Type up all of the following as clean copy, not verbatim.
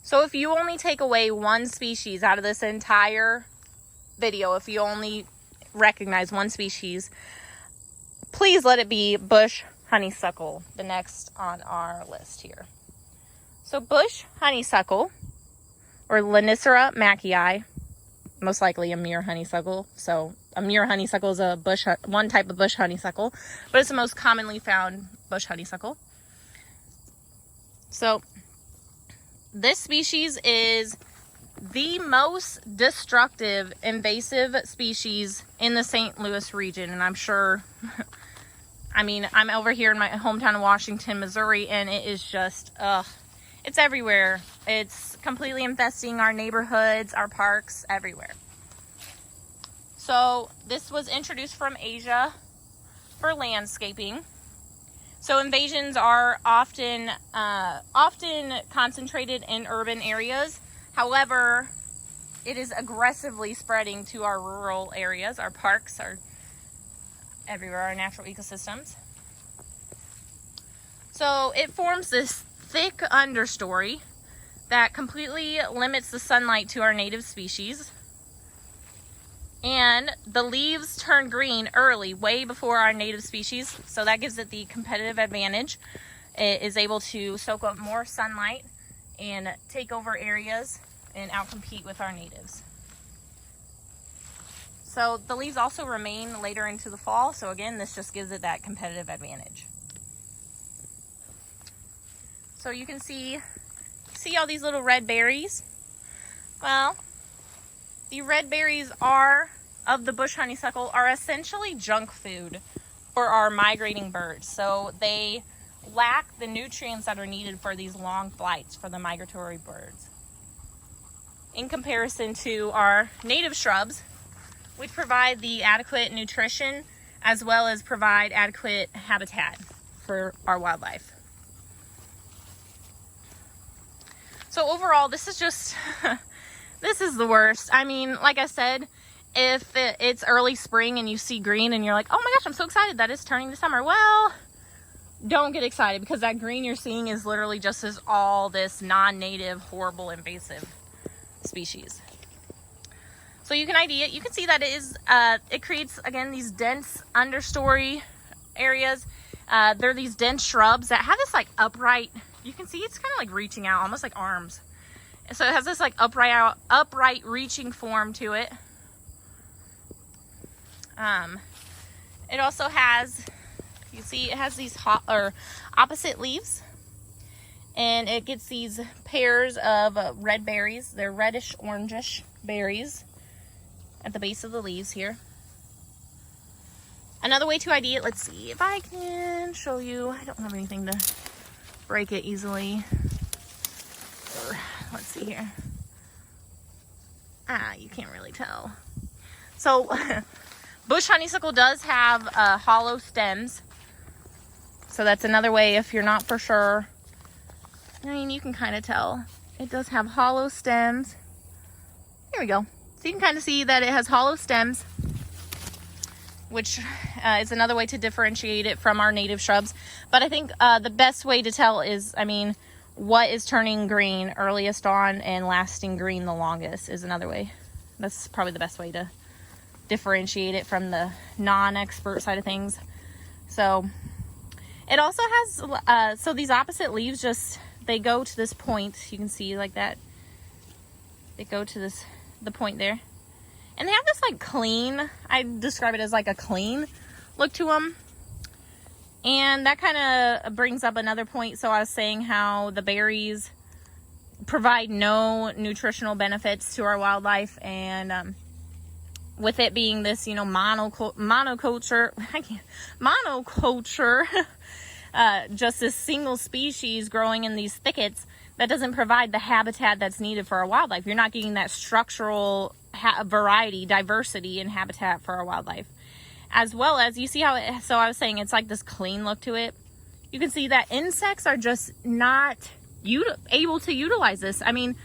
So if you only take away one species out of this entire video, if you only recognize one species, please let it be bush honeysuckle, the next on our list here. So bush honeysuckle, or Lonicera maackii, most likely Amur honeysuckle. So Amur honeysuckle is a one type of bush honeysuckle, but it's the most commonly found bush honeysuckle. So this species is the most destructive invasive species in the St. Louis region. And I'm sure, I mean, I'm over here in my hometown of Washington, Missouri, and it is just, it's everywhere. It's completely infesting our neighborhoods, our parks, everywhere. So this was introduced from Asia for landscaping. So invasions are often concentrated in urban areas. However, it is aggressively spreading to our rural areas, our parks, our everywhere, our natural ecosystems. So it forms this thick understory that completely limits the sunlight to our native species. And the leaves turn green early, way before our native species. So that gives it the competitive advantage. It is able to soak up more sunlight and take over areas and outcompete with our natives. So the leaves also remain later into the fall. So again, this just gives it that competitive advantage. So you can see all these little red berries. Well, the red berries of the bush honeysuckle are essentially junk food for our migrating birds. So they lack the nutrients that are needed for these long flights for the migratory birds, in comparison to our native shrubs, which provide the adequate nutrition as well as provide adequate habitat for our wildlife. So overall, this is just, this is the worst. I mean, like I said, if it's early spring and you see green and you're like, oh my gosh, I'm so excited that it's turning to summer. Well, don't get excited, because that green you're seeing is literally just all this non-native, horrible, invasive species. So you can see that it creates, again, these dense understory areas. There are these dense shrubs that have this like upright, you can see it's kind of like reaching out, almost like arms. So it has this like upright reaching form to it. It also has, you see, it has these opposite leaves, and it gets these pairs of red berries. They're reddish, orangish berries at the base of the leaves here. Another way to ID it, let's see if I can show you. I don't have anything to break it easily. Let's see here. You can't really tell. So bush honeysuckle does have hollow stems. So that's another way, if you're not for sure. I mean, you can kind of tell. It does have hollow stems. Here we go. So you can kind of see that it has hollow stems, which is another way to differentiate it from our native shrubs. But I think the best way to tell is, I mean, what is turning green earliest on and lasting green the longest is another way. That's probably the best way to differentiate it from the non-expert side of things. So it also has, so these opposite leaves just, they go to this point. You can see like that. They go to the point there. And they have this like clean, I describe it as like a clean look to them. And that kind of brings up another point. So I was saying how the berries provide no nutritional benefits to our wildlife. And with it being this, you know, monoculture, just this single species growing in these thickets, that doesn't provide the habitat that's needed for our wildlife. You're not getting that structural variety, diversity in habitat for our wildlife. As well as, you see how so I was saying it's like this clean look to it. You can see that insects are just not able to utilize this. I mean,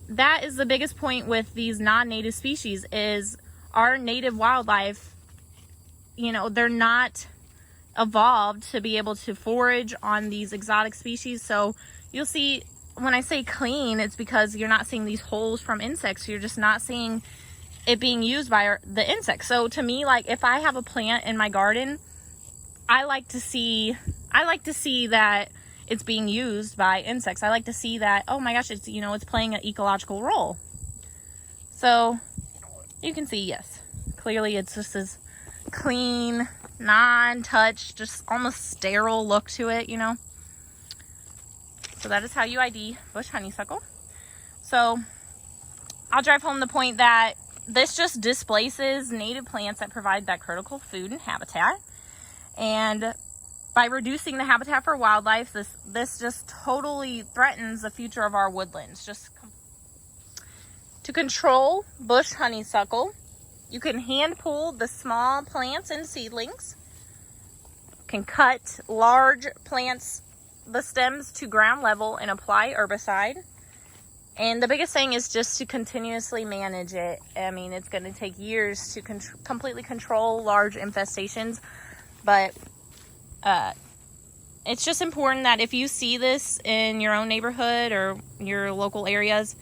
that is the biggest point with these non-native species, is our native wildlife, you know, they're not evolved to be able to forage on these exotic species. So you'll see when I say clean, it's because you're not seeing these holes from insects. You're just not seeing it being used by the insects. So to me, like if I have a plant in my garden, I like to see that it's being used by insects. I like to see that, oh my gosh, it's, you know, it's playing an ecological role. So you can see, yes, clearly it's just this clean, non-touched, just almost sterile look to it, you know. So that is how you ID bush honeysuckle. So I'll drive home the point that this just displaces native plants that provide that critical food and habitat. And by reducing the habitat for wildlife, this just totally threatens the future of our woodlands. Just to control bush honeysuckle, you can hand pull the small plants and seedlings. You can cut large plants, the stems to ground level, and apply herbicide. And the biggest thing is just to continuously manage it. I mean, it's going to take years to completely control large infestations, but it's just important that if you see this in your own neighborhood or your local areas,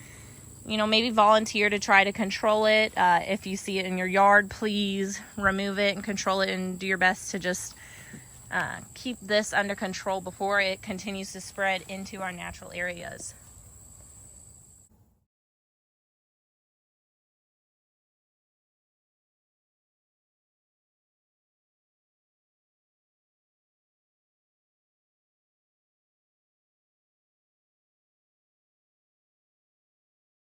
you know, maybe volunteer to try to control it. If you see it in your yard, please remove it and control it, and do your best to just keep this under control before it continues to spread into our natural areas.